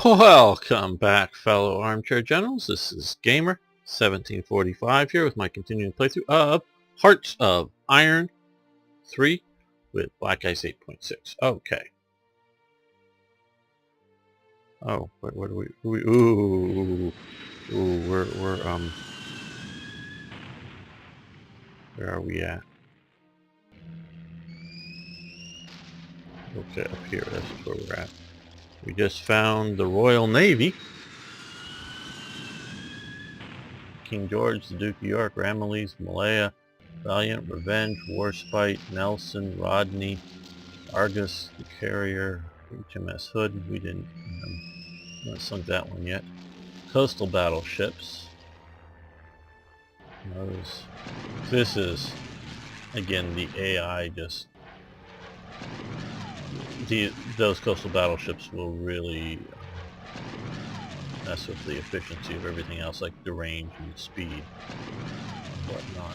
Welcome back, fellow armchair generals. This is Gamer 1745 here with my continuing playthrough of Hearts of Iron 3 with Black Ice 8.6. Okay. Oh, what do we ooh, we're where are we at? Okay, up here. This is where we're at. We just found the Royal Navy. King George, the Duke of York, Ramillies, Malaya, Valiant, Revenge, Warspite, Nelson, Rodney, Argus, the Carrier, HMS Hood. We didn't not sunk that one yet. Coastal battleships. This is again the AI just those coastal battleships will really mess with the efficiency of everything else, like the range and the speed and whatnot.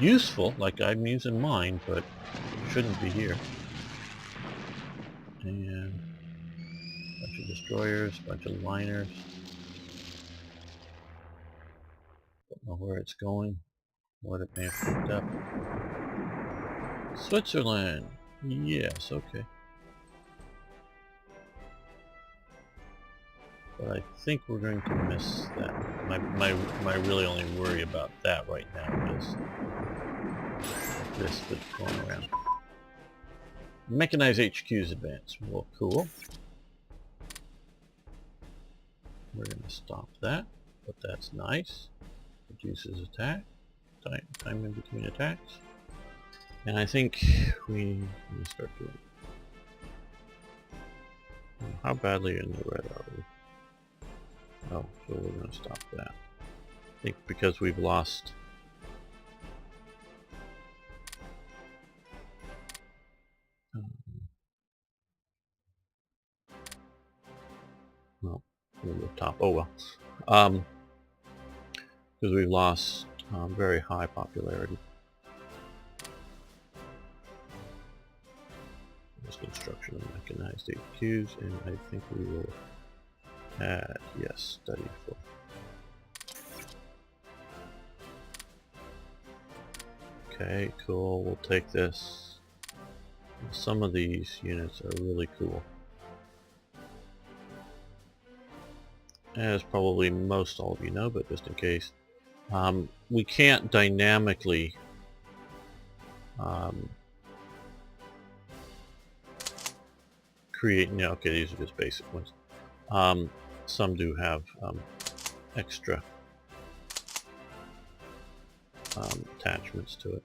Useful, like I'm using mine, but shouldn't be here. And a bunch of destroyers, a bunch of liners. Don't know where it's going, what it may have picked up. Switzerland! Yes, okay. But I think we're going to miss that. My really only worry about that right now is this that's going around. Mechanized HQ's advance. Well, cool. We're going to stop that, but that's nice. Reduces attack. Time in between attacks. And I think we can start doing it. How badly in the red are we? Oh, so we're going to stop that. I think because we've lost... well, we'll go top. Oh well. Because we've lost very high popularity. There's construction of mechanized HQs, and I think we will add, yes, study for. Okay, cool, we'll take this. Some of these units are really cool. As probably most all of you know, but just in case. We can't dynamically create, no, okay, these are just basic ones. Some do have extra attachments to it.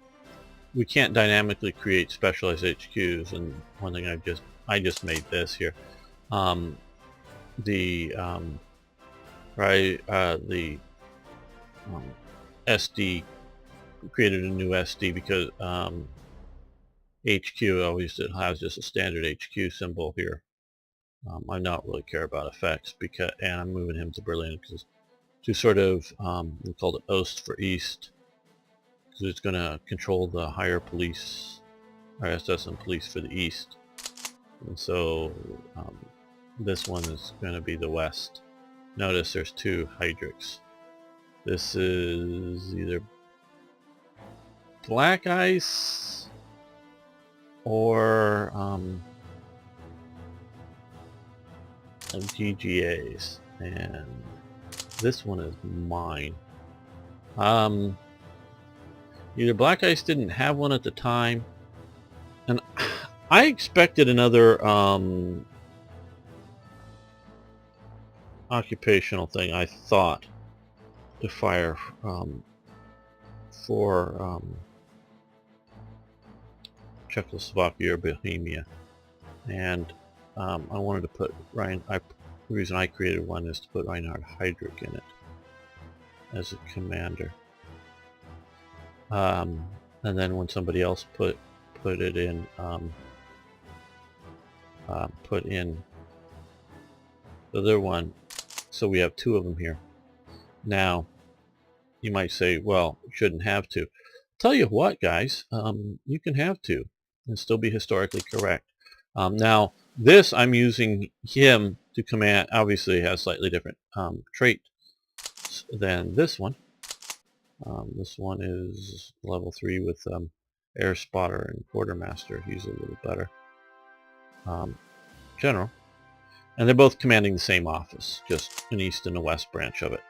We can't dynamically create specialized HQs, and one thing I just made this here. The SD created a new SD because HQ always has just a standard HQ symbol here. I not really care about effects because, and I'm moving him to Berlin because to sort of we called it Ost for East, because it's going to control the higher police, RSS and police for the East, and so this one is going to be the West. Notice there's two Hydrics. This is either Black Ice or GGAs, and this one is mine. Either Black Ice didn't have one at the time, and I expected another occupational thing, I thought, to fire for Czechoslovakia or Bohemia, and I wanted to put the reason I created one is to put Reinhard Heydrich in it as a commander, and then when somebody else put it in, put in the other one, so we have two of them here. Now, you might say, well, you shouldn't have to. Tell you what, guys, you can have two and still be historically correct. Now, this I'm using him to command. Obviously, has slightly different trait than this one. This one is level 3 with air spotter and quartermaster. He's a little better. General. And they're both commanding the same office, just an east and a west branch of it.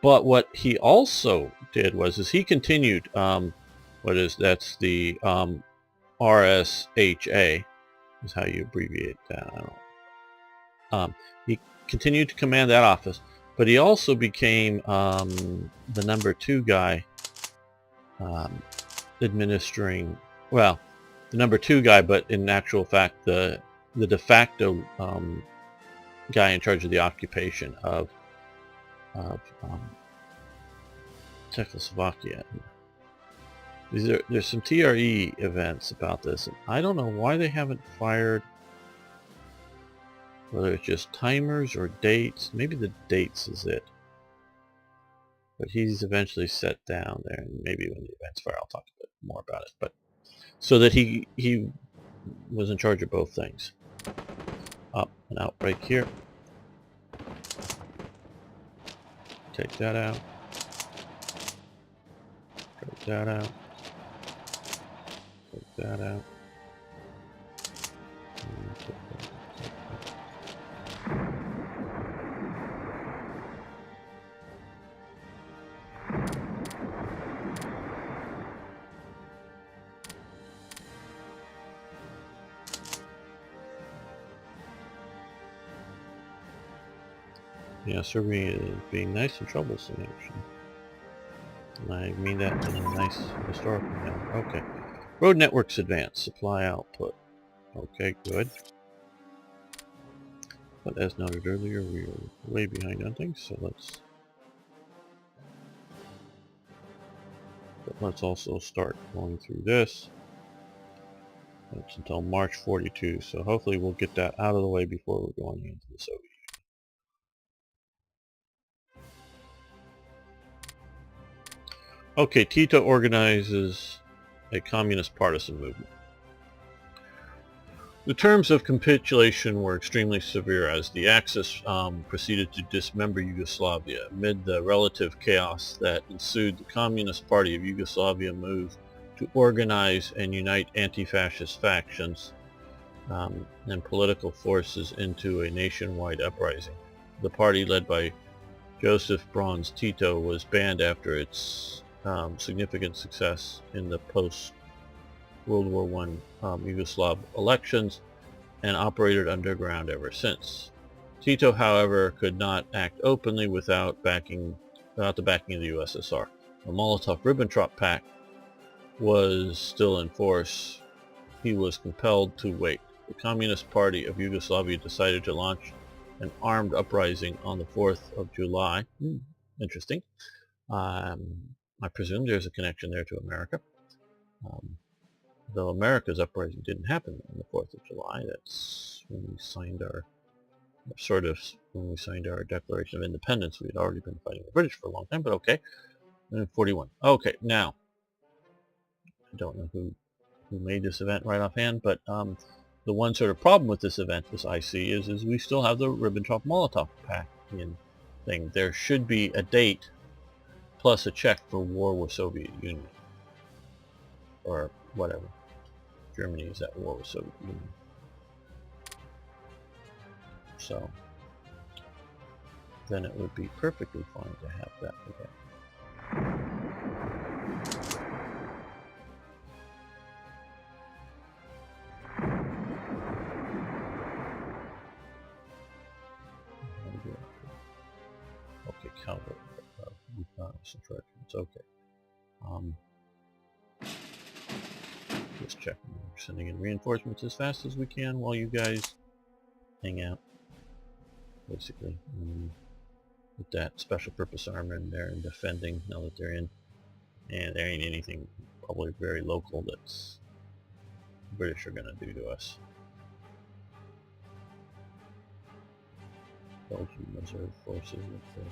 But what he also did was he continued, that's the RSHA, is how you abbreviate that. I don't know. He continued to command that office, but he also became the number 2 guy administering, well, the number 2 guy, but in actual fact the de facto guy in charge of the occupation of Czechoslovakia. There's some TRE events about this, and I don't know why they haven't fired, whether it's just timers or dates. Maybe the dates is it. But he's eventually set down there, and maybe when the events fire I'll talk a bit more about it. But so that he was in charge of both things. Up and out right here. Take that out. Take that out. Take that out. Yeah, Serbia is being nice and troublesome, actually. And I mean that in a nice historical manner. Okay. Road networks advance. Supply output. Okay, good. But as noted earlier, we are way behind on things, so let's also start going through this. It's until March 42, so hopefully we'll get that out of the way before we're going into the Soviet Union. Okay, Tito organizes a communist partisan movement. The terms of capitulation were extremely severe as the Axis proceeded to dismember Yugoslavia. Amid the relative chaos that ensued, the Communist Party of Yugoslavia moved to organize and unite anti-fascist factions and political forces into a nationwide uprising. The party, led by Joseph Broz Tito, was banned after its significant success in the post-World War I Yugoslav elections and operated underground ever since. Tito, however, could not act openly without the backing of the USSR. The Molotov-Ribbentrop Pact was still in force. He was compelled to wait. The Communist Party of Yugoslavia decided to launch an armed uprising on the 4th of July. Interesting. I presume there's a connection there to America. Though America's uprising didn't happen on the 4th of July. That's when we signed our Declaration of Independence. We had already been fighting the British for a long time, but okay. 41. Okay, now, I don't know who made this event right offhand, but the one sort of problem with this event, as I see, is we still have the Ribbentrop-Molotov Pact thing. There should be a date plus a check for war with Soviet Union. Or whatever. Germany is at war with Soviet Union. So, then it would be perfectly fine to have that again. Okay, counter. Okay. Just checking. We're sending in reinforcements as fast as we can while you guys hang out. Basically, with that special purpose armor in there and defending now that they're in. And there ain't anything probably very local that's the British are going to do to us. Belgian Reserve Forces with the,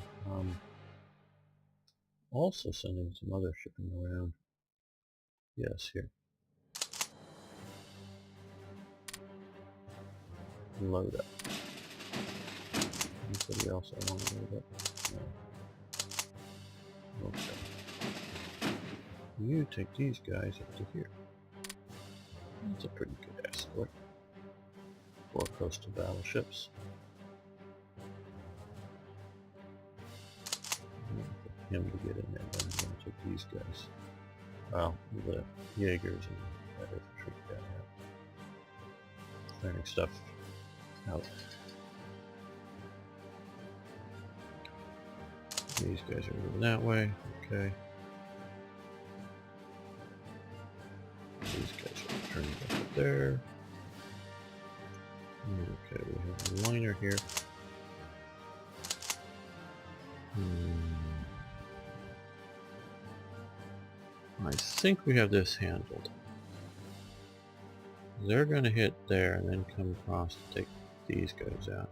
also sending some other shipping around. Yes, here. Load up. Anybody else I want to load up? No. Okay. You take these guys up to here. That's a pretty good escort. 4 coastal battleships. Him to get in there, then I'm going to take these guys. Well, the Jaegers and that infantry guy out. Clearing stuff out. These guys are moving that way. Okay. These guys are turning back up there. Okay, we have a liner here. I think we have this handled. They're going to hit there and then come across to take these guys out.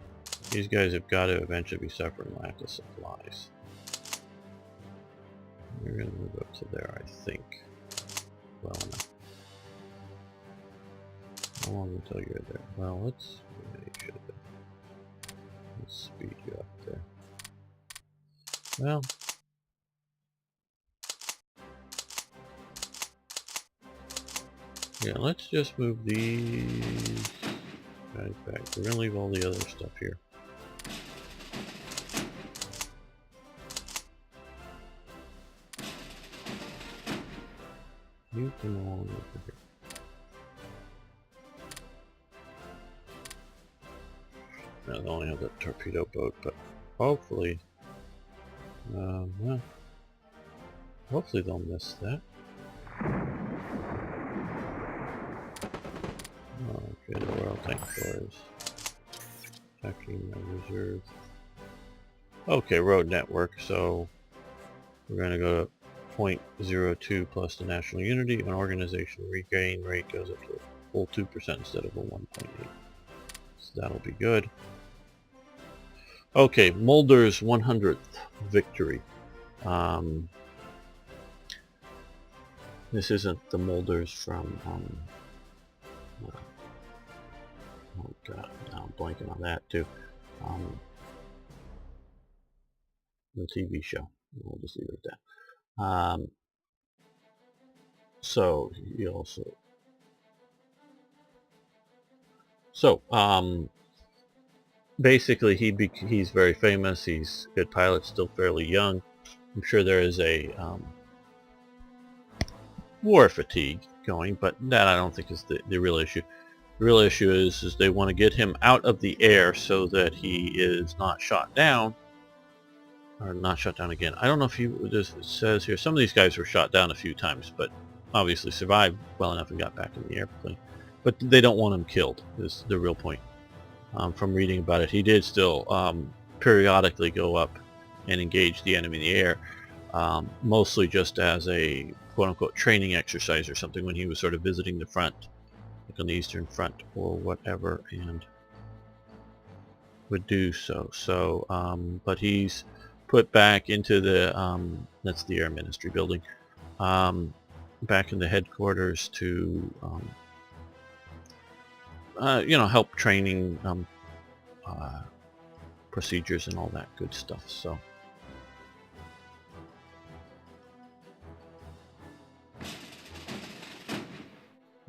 These guys have got to eventually be suffering lack of supplies. We're going to move up to there, I think. Well enough. How long until you're there? Well, let's... Yeah, you should have been. Let's speed you up there. Well... Yeah, let's just move these guys back. We're going to leave all the other stuff here. You come along over here. Now they only have that torpedo boat, but hopefully, well, hopefully they'll miss that. Okay, the Royal Tank Corps is attacking my reserve. Okay, road network, so we're going to go to 0.02 plus the national unity, and organization regain rate goes up to a full 2% instead of a 1.8. So that'll be good. Okay, Mulder's 100th victory. This isn't the Mulders from oh god, now I'm blanking on that too. The TV show. We'll just leave it at that. So he also. So basically, he's very famous. He's a good pilot, still fairly young. I'm sure there is a war fatigue going, but that I don't think is the real issue. The real issue is they want to get him out of the air so that he is not shot down, or not shot down again. I don't know if it says here, some of these guys were shot down a few times, but obviously survived well enough and got back in the airplane. But they don't want him killed, is the real point. From reading about it, he did still periodically go up and engage the enemy in the air, mostly just as a quote-unquote training exercise or something when he was sort of visiting the front, like on the Eastern Front or whatever, and would do so. So, but he's put back into the, that's the Air Ministry building, back in the headquarters to, you know, help training, procedures and all that good stuff. So.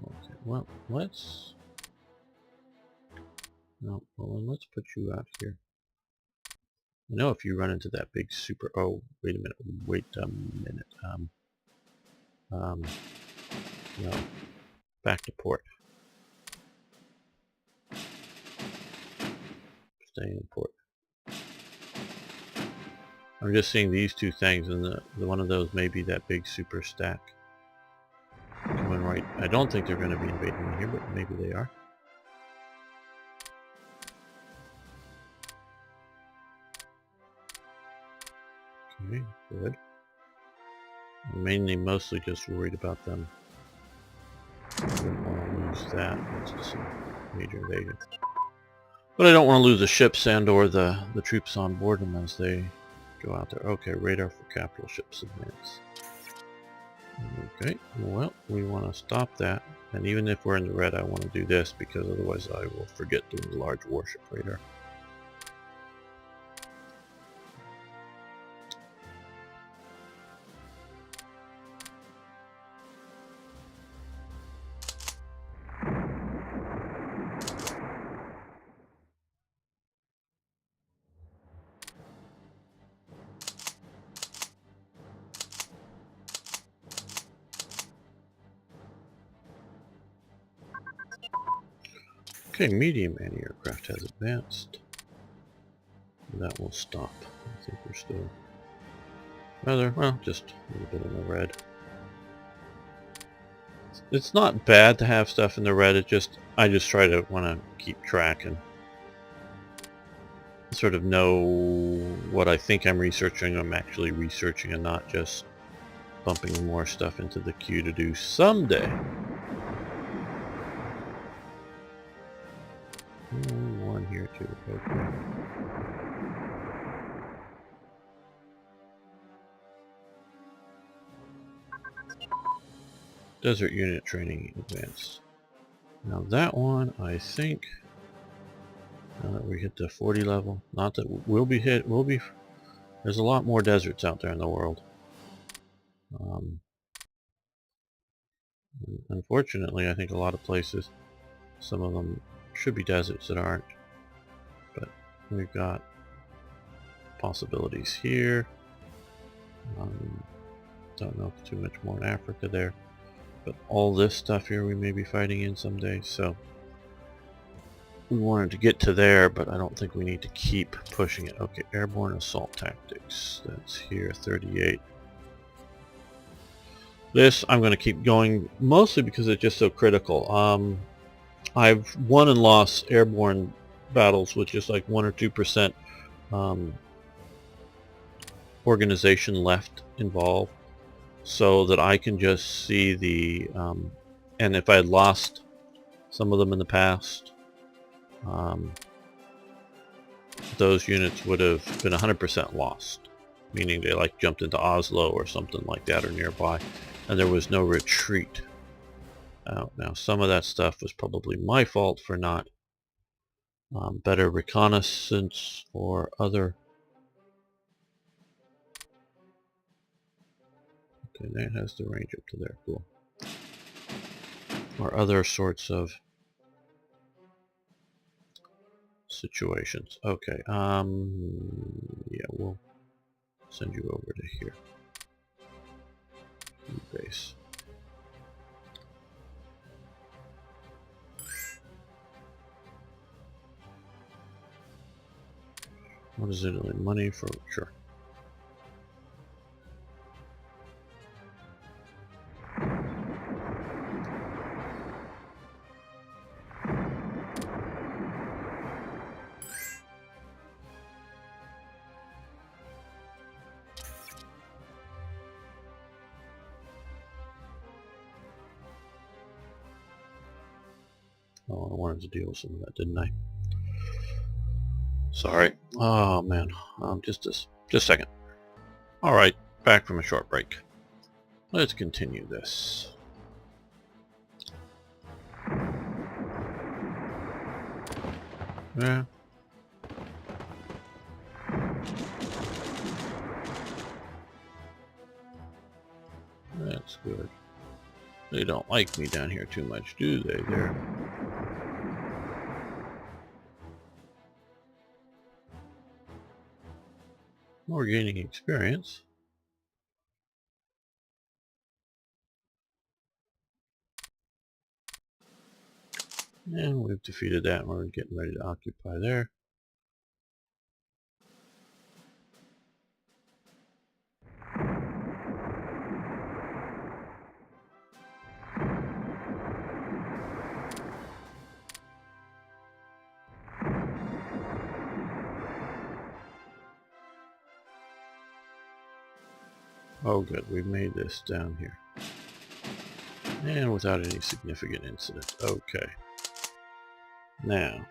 Okay, well, let's, no, well then let's put you out here. I know if you run into that big super, oh, wait a minute, no, back to port. Stay in port. I'm just seeing these two things, and the one of those may be that big super stack coming right. I don't think they're going to be invading me here, but maybe they are. Okay, good. I'm mostly just worried about them. I don't want to lose that. That's just a major invasion. But I don't want to lose the ships and or the troops on board them as they go out there. Okay, radar for capital ships advance. Okay, well, we want to stop that. And even if we're in the red, I want to do this because otherwise I will forget doing the large warship radar. Okay, medium anti-aircraft has advanced. That will stop. I think we're still rather, well, just a little bit in the red. It's not bad to have stuff in the red, I just try to want to keep track and sort of know what I think I'm researching, I'm actually researching, and not just bumping more stuff into the queue to do someday. One here too, okay. Desert unit training advanced. Now that one, I think, now that we hit the 40 level, not that we'll be hit, there's a lot more deserts out there in the world. Unfortunately, I think a lot of places, some of them should be deserts that aren't, but we've got possibilities here. Don't know if too much more in Africa there, but all this stuff here we may be fighting in someday, so we wanted to get to there, but I don't think we need to keep pushing it. Okay, airborne assault tactics, that's here, 38. This I'm going to keep going, mostly because it's just so critical. I've won and lost airborne battles with just like 1 or 2% organization left involved, so that I can just see the and if I had lost some of them in the past, those units would have been 100% lost, meaning they like jumped into Oslo or something like that or nearby, and there was no retreat out. Now some of that stuff was probably my fault for not better reconnaissance or other. Okay, that has the range up to there, cool. Or other sorts of situations. Okay, yeah, we'll send you over to here. Base. What is it? Money for sure. Oh, I wanted to deal with some of that, didn't I? Sorry. Oh man. Just a second. All right, back from a short break. Let's continue this. Yeah. That's good. They don't like me down here too much, do they? There. We're gaining experience. And we've defeated that, and we're getting ready to occupy there. Oh good, we've made this down here. And without any significant incident. Okay. Now.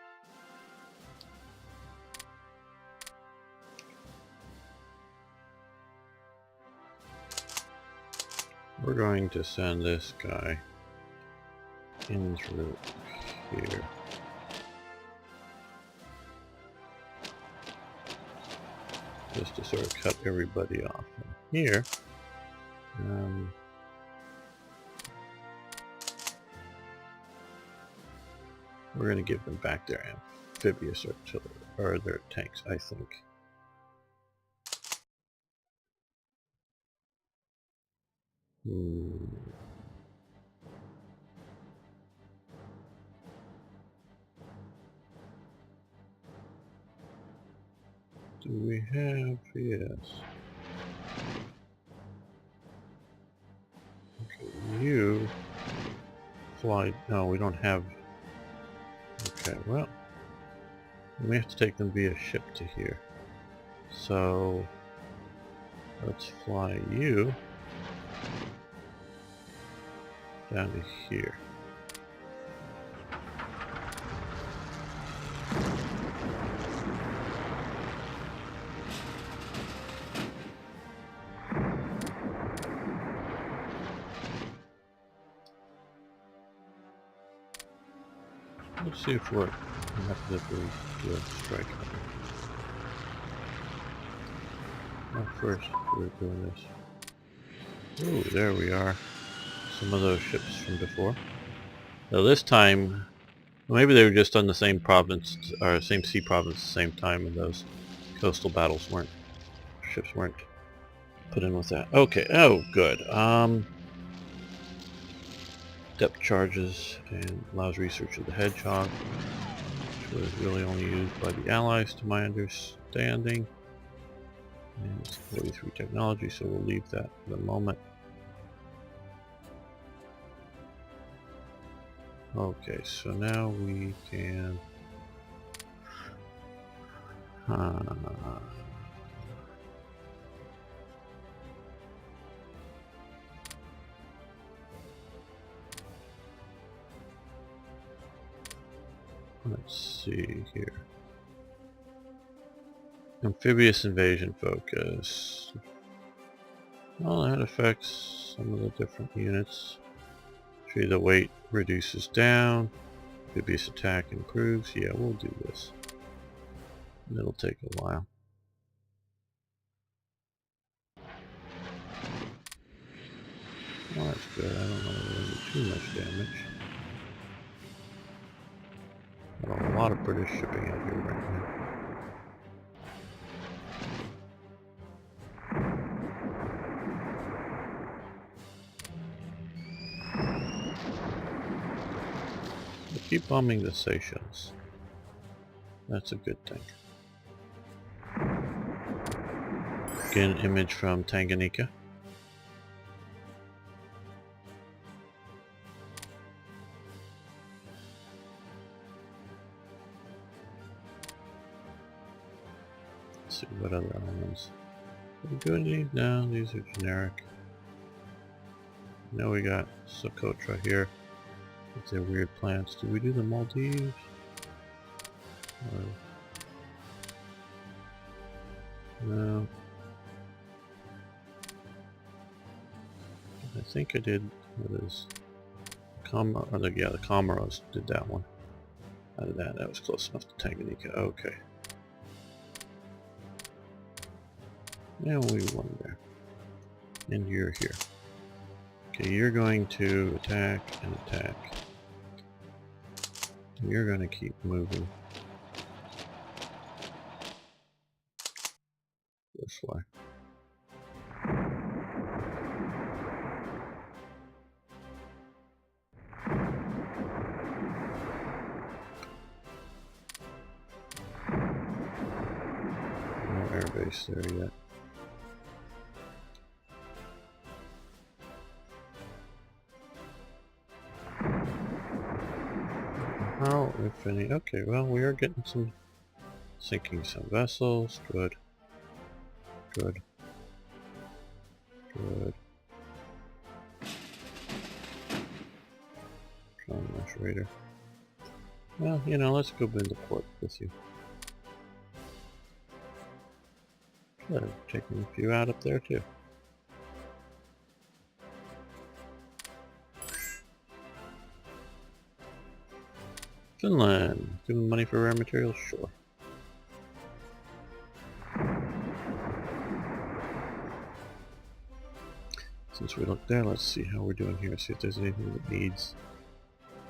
We're going to send this guy in through here. Just to sort of cut everybody off from here. We're going to give them back their amphibious artillery, or their tanks, I think. Do we have? Yes. Okay, you fly. No, we don't have. Okay, well, we have to take them via ship to here. So let's fly you down to here. Let's see if what happens if we do a strike. Well, first we're doing this. Ooh, there we are. Some of those ships from before. Now this time, well, maybe they were just on the same province, or same sea province at the same time, and those coastal battles weren't, ships weren't put in with that. Okay, oh good. Depth charges and allows research of the Hedgehog, which was really only used by the Allies to my understanding. And it's 43 technology, so we'll leave that for the moment. Okay, so now we can let's see here. Amphibious invasion focus. Well, that affects some of the different units. See, the weight reduces down. Amphibious attack improves. Yeah, we'll do this. It'll take a while. Well, that's good. I don't know if we're going to do too much damage. Got a lot of British shipping out here right now. We'll keep bombing the Seychelles. That's a good thing. Again, image from Tanganyika. Let's see what other islands. Are we doing these? No, these are generic. Now we got Socotra here with their weird plants. Do we do the Maldives? No. I think I did. What is the Comoros did that one. Out of that, that was close enough to Tanganyika. Okay. Now we won there. And you're here. Okay, you're going to attack and attack. You're going to keep moving this way. No air base there yet. How, if any? Okay, well, we are getting some, sinking some vessels. Good. Good. Good. Much Raider. Well, you know, let's go into port with you. Could have taken a few out up there too. Finland. Giving money for rare materials? Sure. Since we looked there, let's see how we're doing here. See if there's anything that needs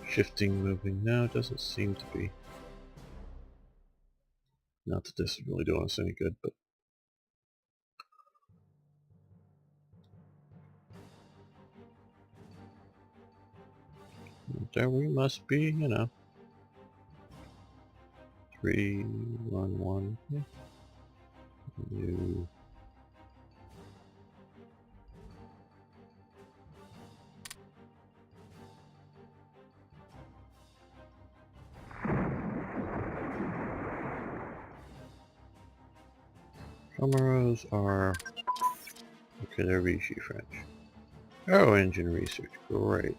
shifting, moving. No, it doesn't seem to be. Not that this is really doing us any good, but there we must be, you know. 3, 1, 1. Yeah. You. Comoros are... Okay, they're Vichy French. Aero engine research, great.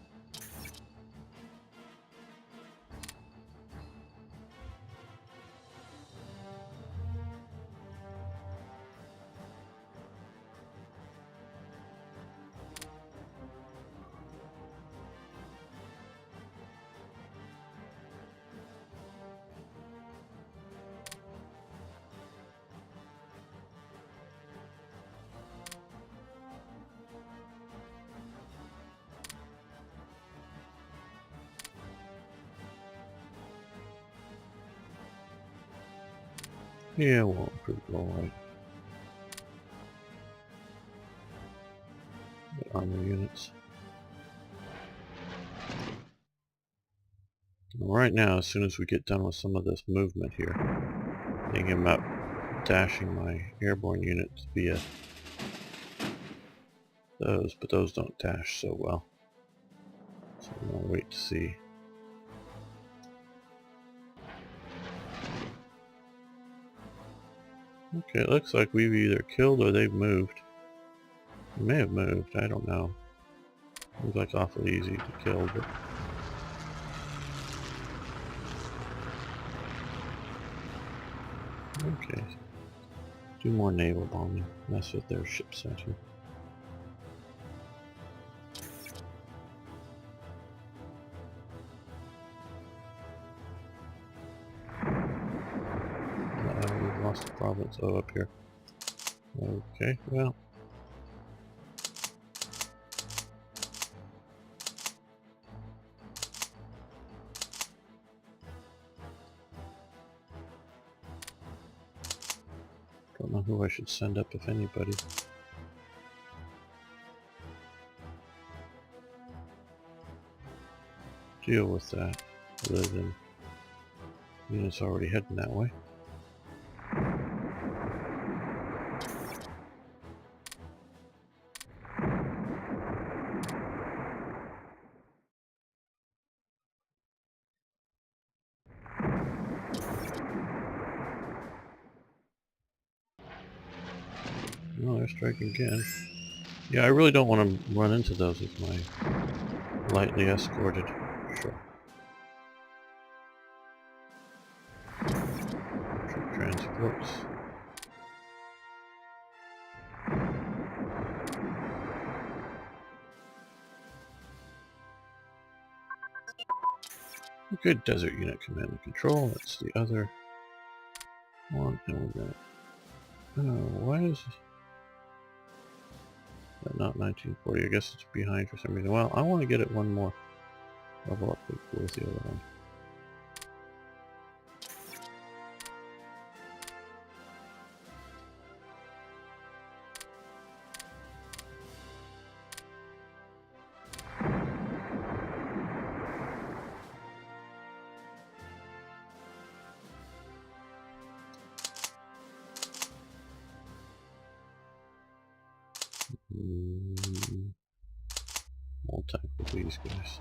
Yeah, well, pretty alright. Armor units. Right now, as soon as we get done with some of this movement here, thinking about dashing my airborne units via those, but those don't dash so well. So I'm gonna wait to see. Okay, it looks like we've either killed or they've moved. They may have moved, I don't know. Looks like awfully easy to kill, but... Okay. Do more naval bombing. Mess with their ship center. We've lost the province. Oh, up here. Okay, well. Don't know who I should send up, if anybody. Deal with that, rather than units already heading that way. Oh, they're striking again. Yeah, I really don't want to run into those with my lightly escorted. Sure. Troop transports. Okay, desert unit command and control. That's the other one, and we're gonna. Oh, why is that not 1940? I guess it's behind for some reason. Well, I want to get it one more level up with the other one. All time for these guys.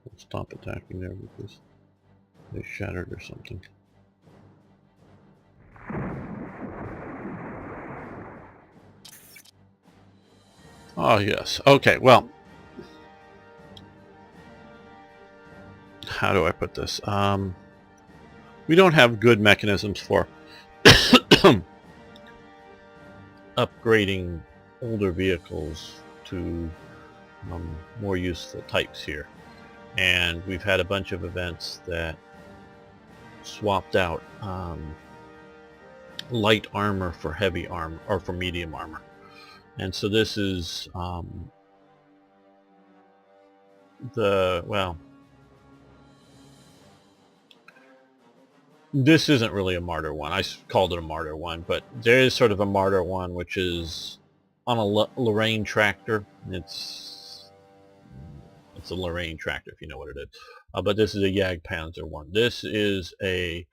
We'll stop attacking there because they shattered or something. Oh yes. Okay, well, how do I put this? We don't have good mechanisms for upgrading older vehicles to more useful types here. And we've had a bunch of events that swapped out light armor for heavy armor, or for medium armor. And so this is this isn't really a Martyr 1. I called it a Martyr 1, but there is sort of a Martyr 1, which is on a Lorraine tractor. It's It's a Lorraine tractor, if you know what it is. But this is a Jagdpanzer 1. This is a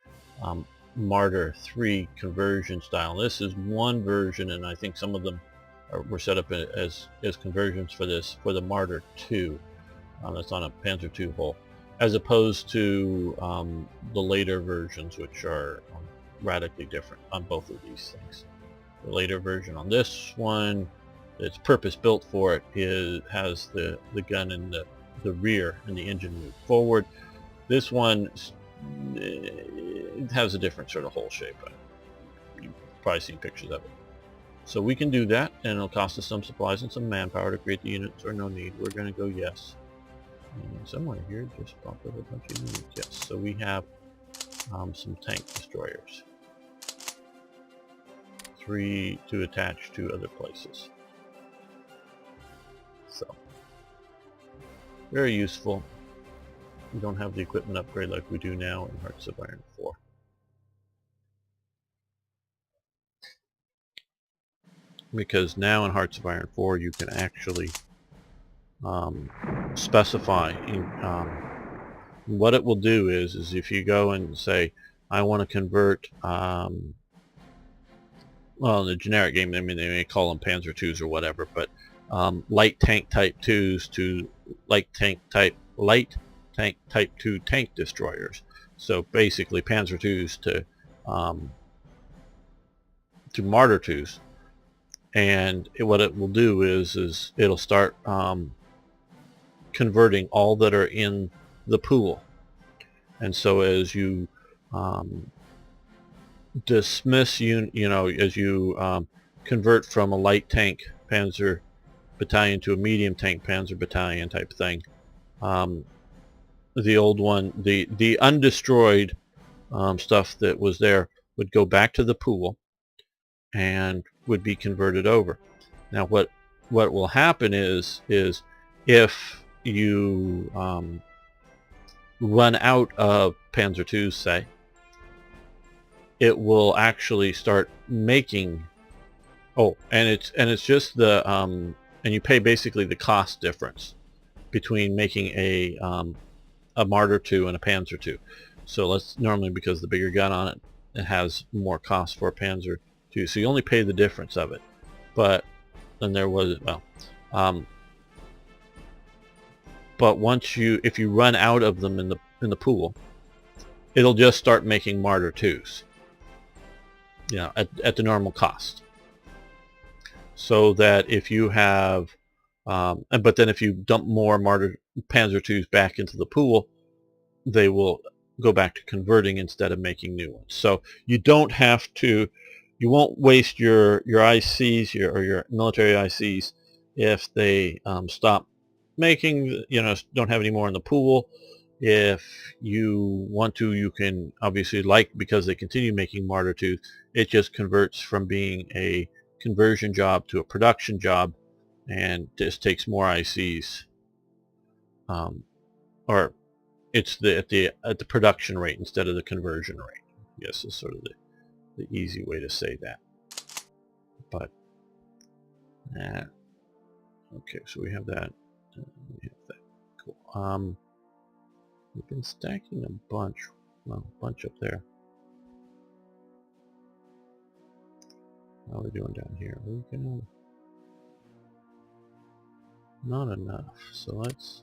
Marder 3 conversion style. This is one version, and I think some of them were set up as conversions for this, for the Marder 2. That's on a Panzer II hull, as opposed to the later versions, which are radically different on both of these things. The later version on this one, it's purpose built for it, has the gun in the rear and the engine moved forward. This one, it has a different sort of hull shape. You've probably seen pictures of it. So we can do that, and it'll cost us some supplies and some manpower to create the units, or no need. We're going to go yes. And somewhere here just popped up a bunch of units. Yes, so we have some tank destroyers. 3 to attach to other places. So, very useful. We don't have the equipment upgrade like we do now in Hearts of Iron 4. Because now in Hearts of Iron 4 you can actually specify what it will do is if you go and say, I want to convert, well, in the generic game, I mean, they may call them Panzer IIs or whatever, but light tank type 2s to light tank type 2 tank destroyers. So basically Panzer IIs to Marder 2s. And what it will do is it'll start converting all that are in the pool. And so as you dismiss, as you convert from a light tank Panzer battalion to a medium tank Panzer battalion type thing, the old one, the undestroyed stuff that was there would go back to the pool and would be converted over. Now what will happen is if you run out of Panzer IIs, say, it will actually start making, and it's just the and you pay basically the cost difference between making a Marder 2 and a Panzer 2. So let's normally, because the bigger gun on it, it has more cost for a Panzer 2. So you only pay the difference of it. But then there was, but if you run out of them in the pool, it'll just start making Marder 2s, at the normal cost. So that if you have, but then if you dump more Panzer 2s back into the pool, they will go back to converting instead of making new ones. So you don't have to, you won't waste your ICs, or your military ICs, if they stop making, don't have any more in the pool. If you want to, you can obviously, because they continue making Marder 2, it just converts from being a conversion job to a production job, and just takes more ICs, or it's at the production rate instead of the conversion rate. Yes, is sort of the easy way to say that. But okay, so we have that. Cool. We've been stacking a bunch up there. How are we doing down here? Not enough. So let's.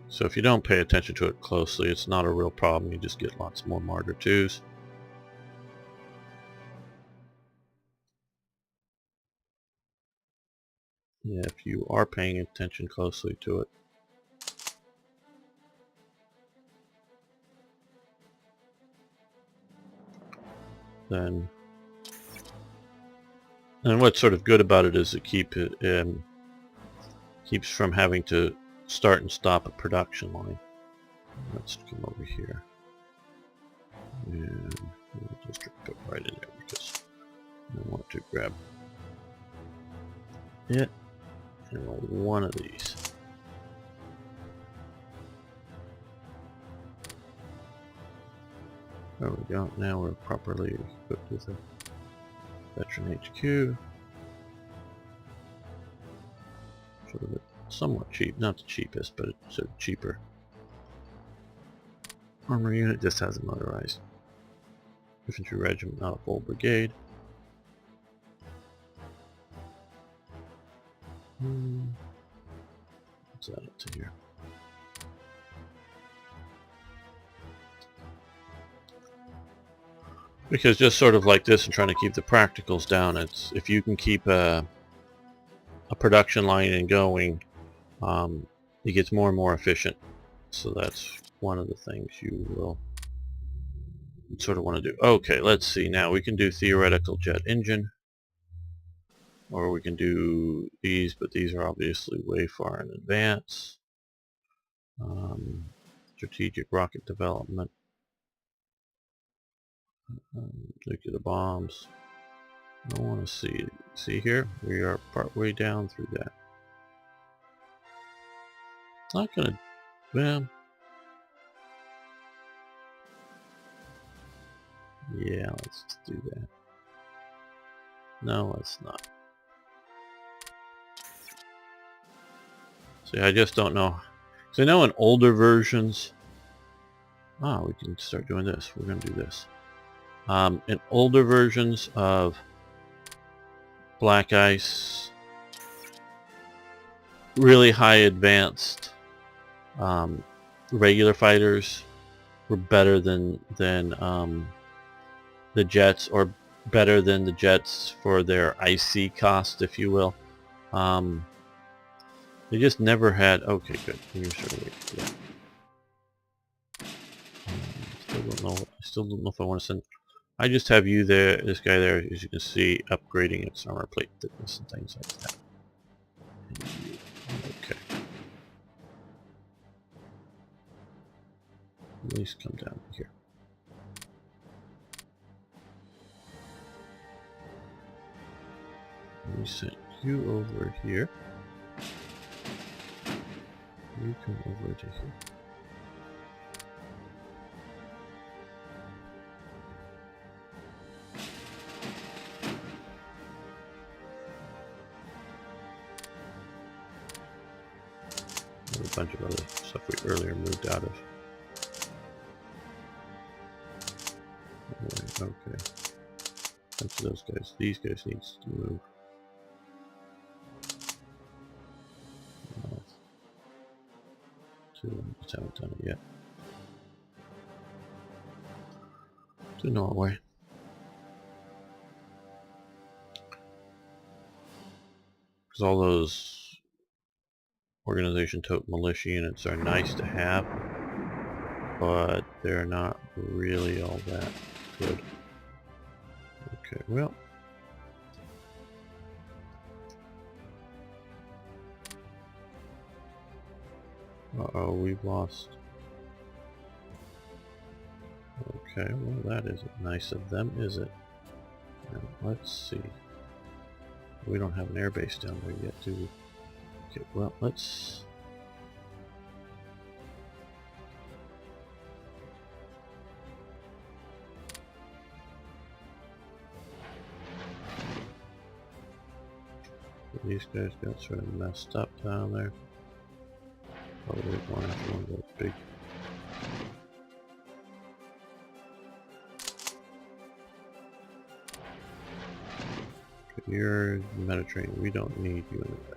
So if you don't pay attention to it closely, it's not a real problem. You just get lots more Marder 2s. Yeah, if you are paying attention closely to it. Then, and what's sort of good about it is it keeps from having to start and stop a production line. Let's come over here, and we'll just put right in there because I want to grab it and one of these. There we go. Now we're properly equipped with a veteran HQ. Sort of somewhat cheap, not the cheapest, but it's sort of cheaper. Armor unit just has a motorized infantry regiment, not a full brigade. Let's add it to here. Because just sort of like this and trying to keep the practicals down, it's if you can keep a production line and going, it gets more and more efficient. So that's one of the things you will sort of want to do. Okay, let's see. Now we can do theoretical jet engine, or we can do these, but these are obviously way far in advance. Strategic rocket development, nuclear bombs. I want to see here. We are partway down through that. It's not gonna. Well, yeah, let's do that. No, let's not. See, I just don't know. So I know in older versions. We can start doing this. We're going to do this. In older versions of Black Ice, really high advanced regular fighters were better than the jets, or better than the jets for their IC cost, if you will. They just never had. Okay, good. You're sort of waiting for that. Still don't know if I want to send. I just have you there, this guy there, as you can see, upgrading its armor plate thickness and things like that. Okay. At least come down here. Let me send you over here. You come over to here. A bunch of other stuff we earlier moved out of. Okay. Bunch of those guys. These guys need to move. Just haven't done it yet. To Norway. Because all those organization tote militia units are nice to have, but they're not really all that good. Okay, well. Uh-oh, we've lost. Okay, well that isn't nice of them, is it? Now, let's see. We don't have an airbase down there yet, do we? Okay, well, let's... These guys got sort of messed up down there. Probably going after one of those big... Okay, you're in the Mediterranean. We don't need you in the Mediterranean.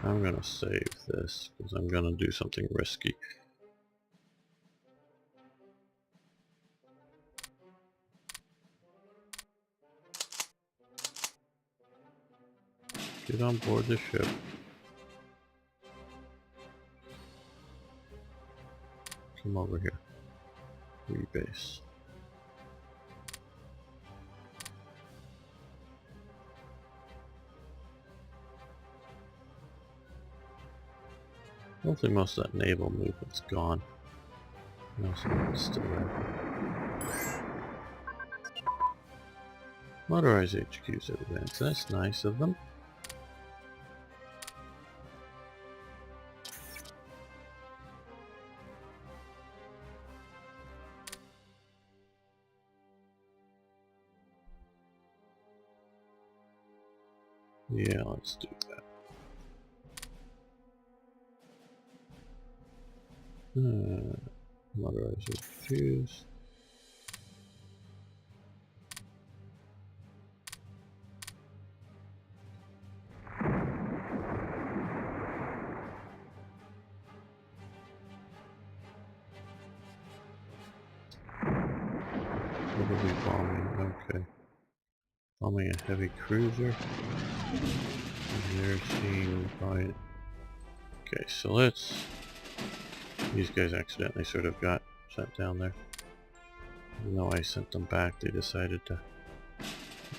I'm gonna save this because I'm gonna do something risky. Get on board the ship. Come over here. Rebase. Hopefully most of that naval movement's gone. No, some of it's still there. Motorized HQs at advance. That's nice of them. Yeah, let's do that. Motorized HQs. What are we bombing? Okay. Bombing a heavy cruiser. And they're seeing by it. Okay, so let's... These guys accidentally sort of got sent down there. Even though I sent them back, they decided to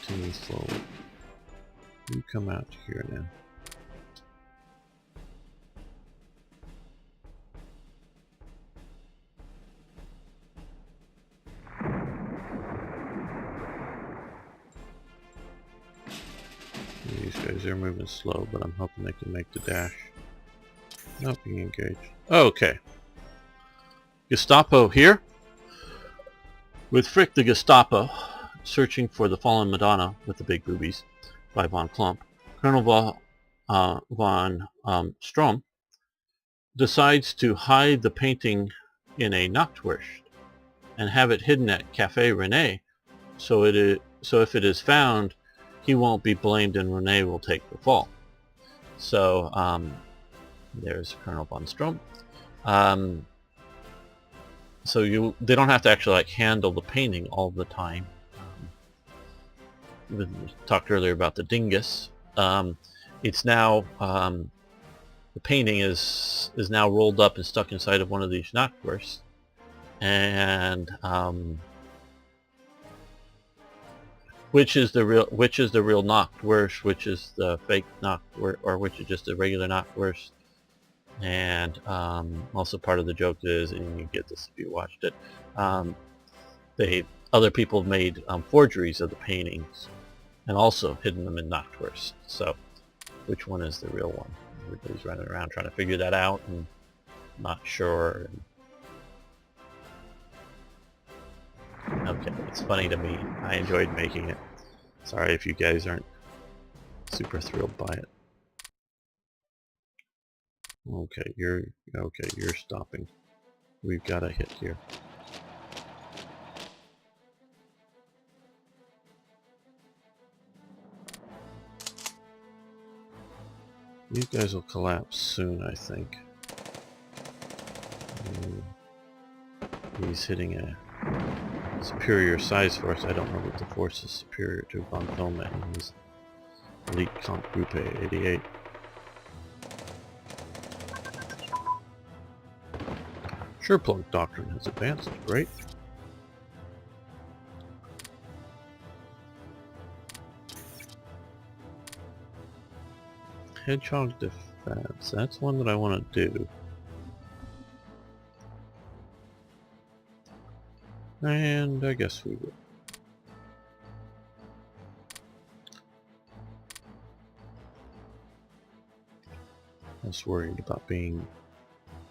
continue forward. You come out here now. These guys are moving slow, but I'm hoping they can make the dash. Not being engaged. Okay. Gestapo here. With Frick the Gestapo searching for the fallen Madonna with the big boobies by von Klump, Colonel von Strom decides to hide the painting in a Nachtwurst and have it hidden at Café René, so if it is found, he won't be blamed and René will take the fall. So there's Colonel von Strom. So they don't have to actually like handle the painting all the time. We talked earlier about the dingus. It's now the painting is now rolled up and stuck inside of one of these Nachtwursts, and which is the real Nachtwurst, which is the fake Nachtwurst, or which is just a regular Nachtwurst. And also part of the joke is, and you get this if you watched it, other people have made forgeries of the paintings and also hidden them in Nachtwurst. So which one is the real one? Everybody's running around trying to figure that out and not sure. Okay, it's funny to me. I enjoyed making it. Sorry if you guys aren't super thrilled by it. Okay, you're stopping. We've got a hit here. You guys will collapse soon, I think. He's hitting a superior size force. I don't know that the force is superior to von Thoma and his elite comp group 88. Sureplug doctrine has advanced. Great. Hedgehog defense. That's one that I want to do. And I guess we will. I was worried about being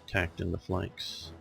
attacked in the flanks.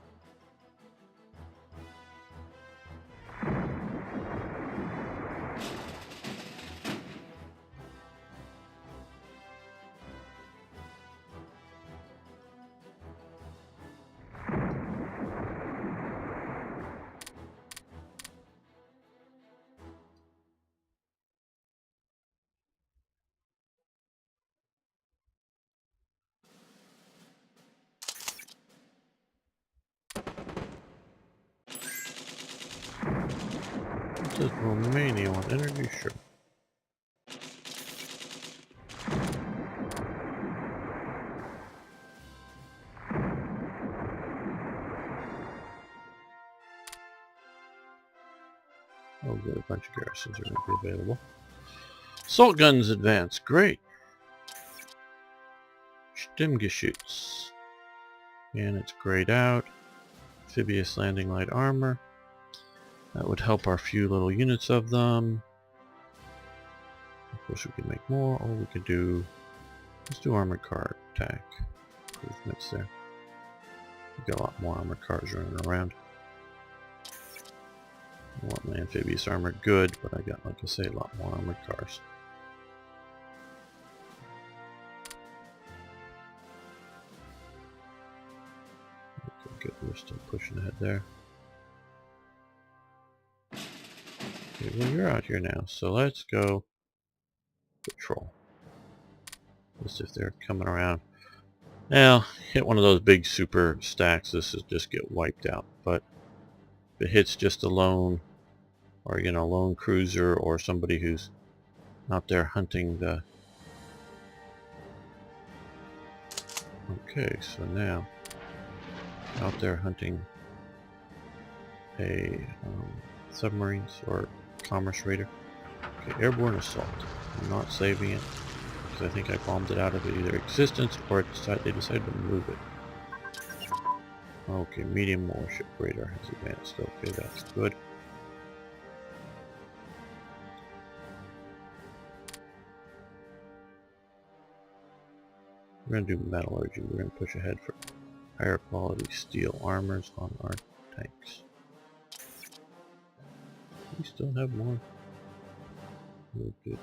Does Romania want energy? Sure. Oh good, a bunch of garrisons are going to be available. Assault guns advance, great. Stimmgeschütz. And it's grayed out. Amphibious landing light armor. That would help our few little units of them. course we can make more, or we could do, let's do armored car attack improvements there. We've got a lot more armored cars running around. I want my amphibious armor good, but I got, like I say, a lot more armored cars. Okay, good, we're still pushing ahead there. Okay, well you're out here now, so let's go patrol. Just if they're coming around. Now, hit one of those big super stacks, this is just get wiped out. But if it hits just a lone, or you know, lone cruiser, or somebody who's out there hunting the... Okay, so now, out there hunting a submarines or commerce raider. Okay, airborne assault. I'm not saving it, because I think I bombed it out of either existence, or they decided to move it. Okay, medium warship radar has advanced. Okay, that's good. We're going to do metallurgy. We're going to push ahead for higher quality steel armors on our tanks. We still have more. Oh, good.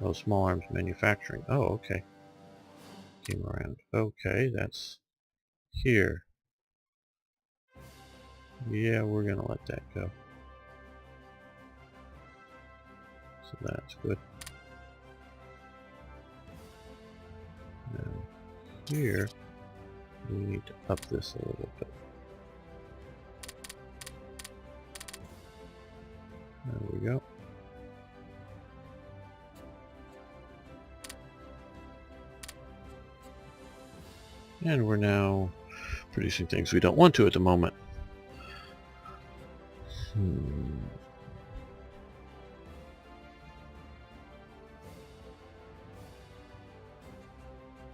Oh, small arms manufacturing. Oh, okay. Came around. Okay, that's here. Yeah, we're going to let that go. So that's good. Now, here, we need to up this a little bit. There we go. And we're now producing things we don't want to at the moment.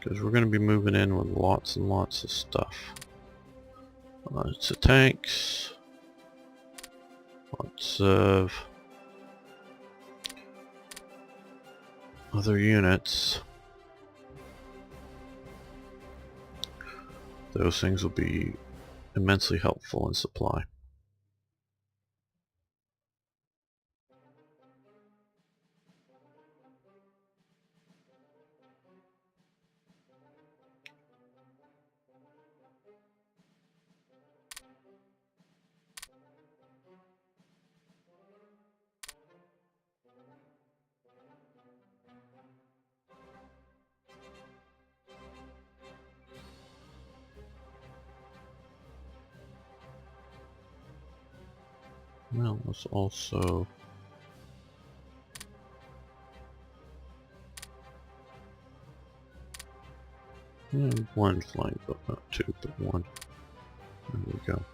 Because we're going to be moving in with lots and lots of stuff. Lots of tanks. Lots of other units. Those things will be immensely helpful in supply. Well, let's also one flying boat, not two, but one. There we go.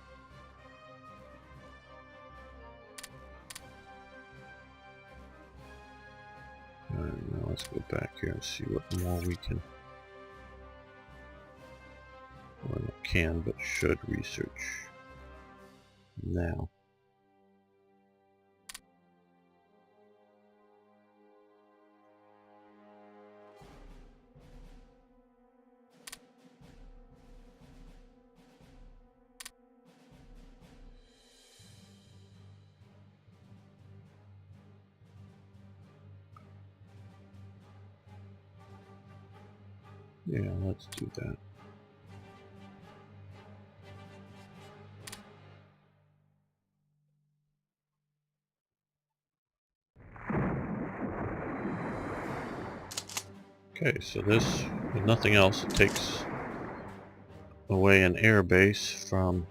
Alright, now let's go back here and see what more we can, or not can, but should research now. Yeah, let's do that. Okay, so this, if nothing else, it takes away an air base from,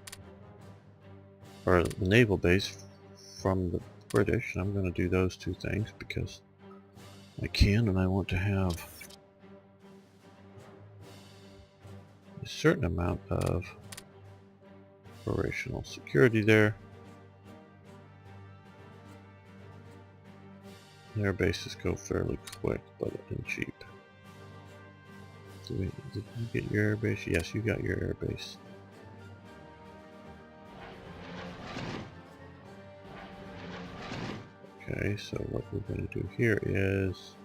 or the naval base from the British, and I'm going to do those two things because I can, and I want to have a certain amount of operational security there. Air bases go fairly quick, but cheap. Did you get your air base? Yes, you got your air base. Okay, so what we're going to do here is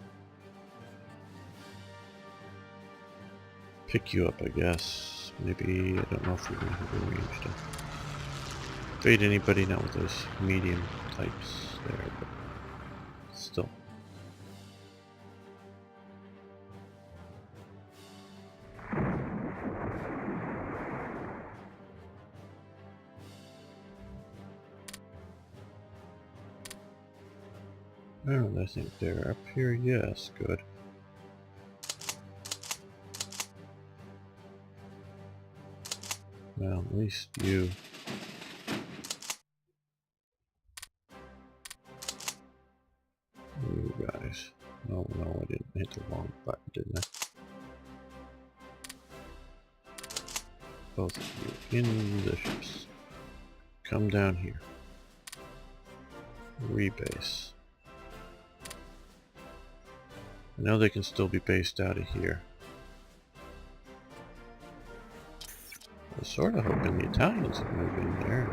pick you up, I guess. Maybe, I don't know if we're going to have a range to fade anybody, not with those medium types there, but still. Oh, I think they're up here. Yes, good. Well, at least you... You guys. Oh no, I didn't hit the wrong button, didn't I? Both of you in the ships. Come down here. Rebase. I know they can still be based out of here. I was sort of hoping the Italians would move in there.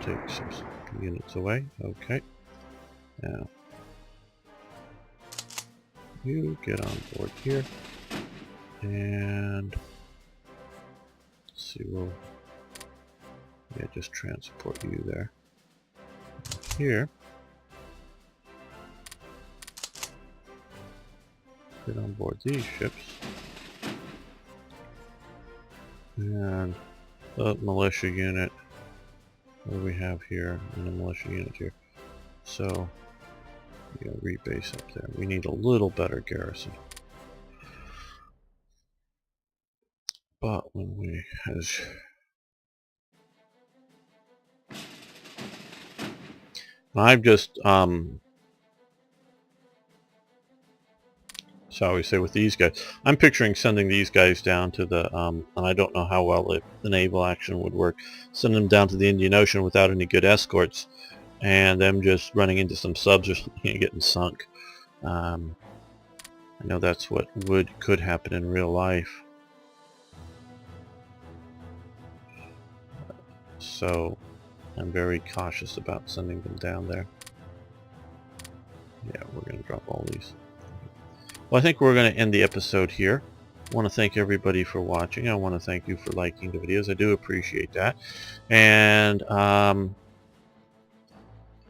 Take some units away. Okay. Now, you get on board here. And let's see, we'll just transport you there. Here, get on board these ships, and the militia unit. What do we have here in the militia unit here? So, yeah, rebase up there. We need a little better garrison. But when we I've just shall we say, with these guys, I'm picturing sending these guys down to the and I don't know how well the naval action would work, send them down to the Indian Ocean without any good escorts, and them just running into some subs or something and getting sunk. I know that's what could happen in real life. So I'm very cautious about sending them down there. Yeah, we're going to drop all these. Well, I think we're going to end the episode here. I want to thank everybody for watching. I want to thank you for liking the videos. I do appreciate that. And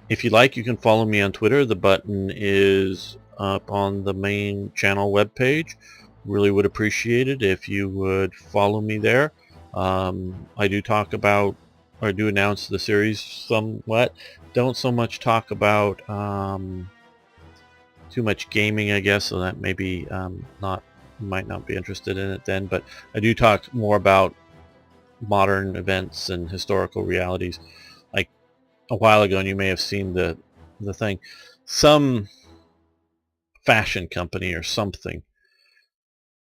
if you like, you can follow me on Twitter. The button is up on the main channel webpage. Really would appreciate it if you would follow me there. I do talk about, or do announce the series somewhat. Don't so much talk about too much gaming, I guess, so that maybe might not be interested in it then. But I do talk more about modern events and historical realities. Like a while ago, and you may have seen the thing, some fashion company or something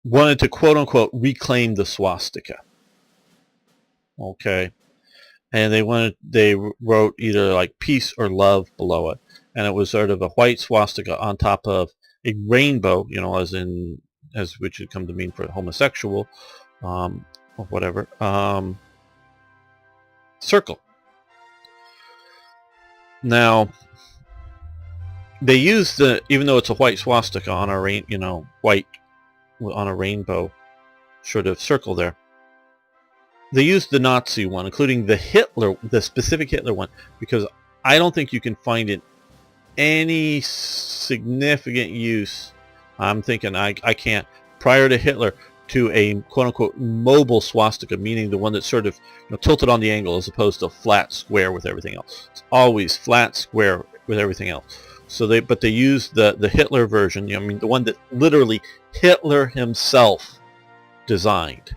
wanted to quote unquote reclaim the swastika. Okay. And they wrote either like peace or love below it, and it was sort of a white swastika on top of a rainbow, you know, as which would come to mean for homosexual, or whatever, circle. Now, they use even though it's a white swastika on a white on a rainbow sort of circle there. They used the Nazi one, including the specific Hitler one, because I don't think you can find it any significant use. I'm thinking I can't, prior to Hitler, to a quote-unquote mobile swastika, meaning the one that's sort of tilted on the angle as opposed to flat square with everything else. It's always flat square with everything else. So they used the Hitler version, the one that literally Hitler himself designed.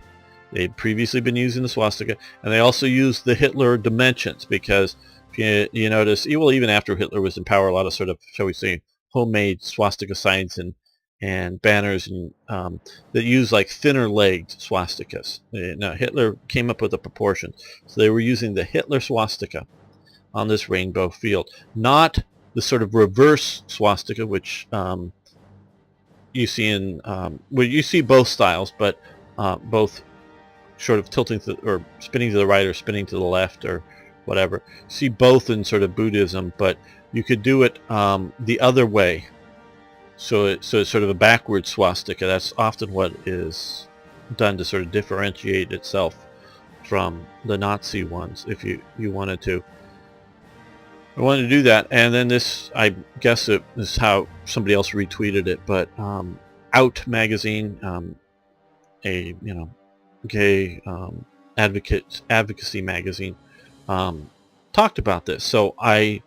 They'd previously been using the swastika, and they also used the Hitler dimensions, because if you notice, well, even after Hitler was in power, a lot of sort of, shall we say, homemade swastika signs and banners and that use like thinner-legged swastikas. Now, Hitler came up with a proportion, so they were using the Hitler swastika on this rainbow field, not the sort of reverse swastika, which you see in well, you see both styles, but both sort of tilting or spinning to the right or spinning to the left, or whatever. See both in sort of Buddhism, but you could do it the other way. So it's sort of a backward swastika. That's often what is done to sort of differentiate itself from the Nazi ones, if you wanted to. I wanted to do that, and then this, I guess this is how somebody else retweeted it, but Out magazine, a gay advocacy magazine, talked about this. So I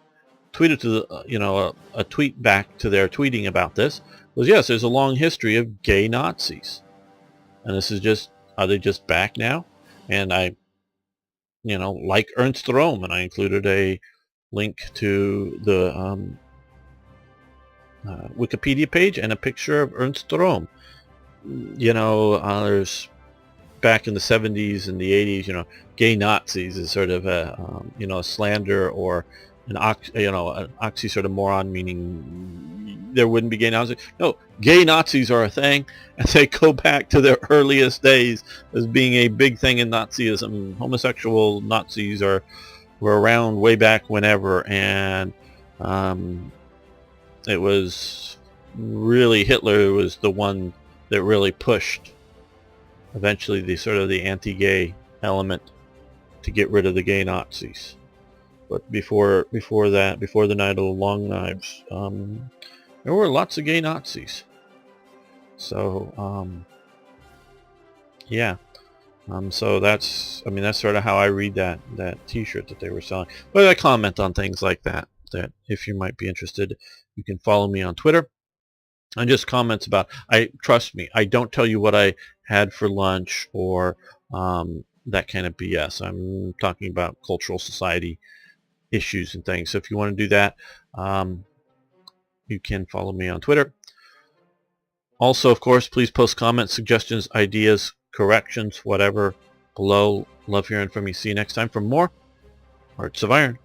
tweeted to the, a tweet back to their tweeting about this was, yes, there's a long history of gay Nazis, and this is just, are they just back now? And I, like Ernst Röhm, and I included a link to the Wikipedia page and a picture of Ernst Röhm. There's back in the 70s and the 80s, gay Nazis is sort of a a slander or an oxy sort of moron, meaning there wouldn't be gay Nazis. No, gay Nazis are a thing, and they go back to their earliest days as being a big thing in Nazism. Homosexual Nazis were around way back whenever, and it was really Hitler was the one that really pushed eventually the anti-gay element to get rid of the gay Nazis. But before that, before the Night of the Long Knives, there were lots of gay Nazis. So yeah. So that's sort of how I read that T-shirt that they were selling. But I comment on things like that if you might be interested, you can follow me on Twitter. And just comments about, trust me, I don't tell you what I had for lunch or that kind of BS. I'm talking about cultural society issues and things. So if you want to do that, you can follow me on Twitter. Also, of course, please post comments, suggestions, ideas, corrections, whatever below. Love hearing from you. See you next time for more Hearts of Iron.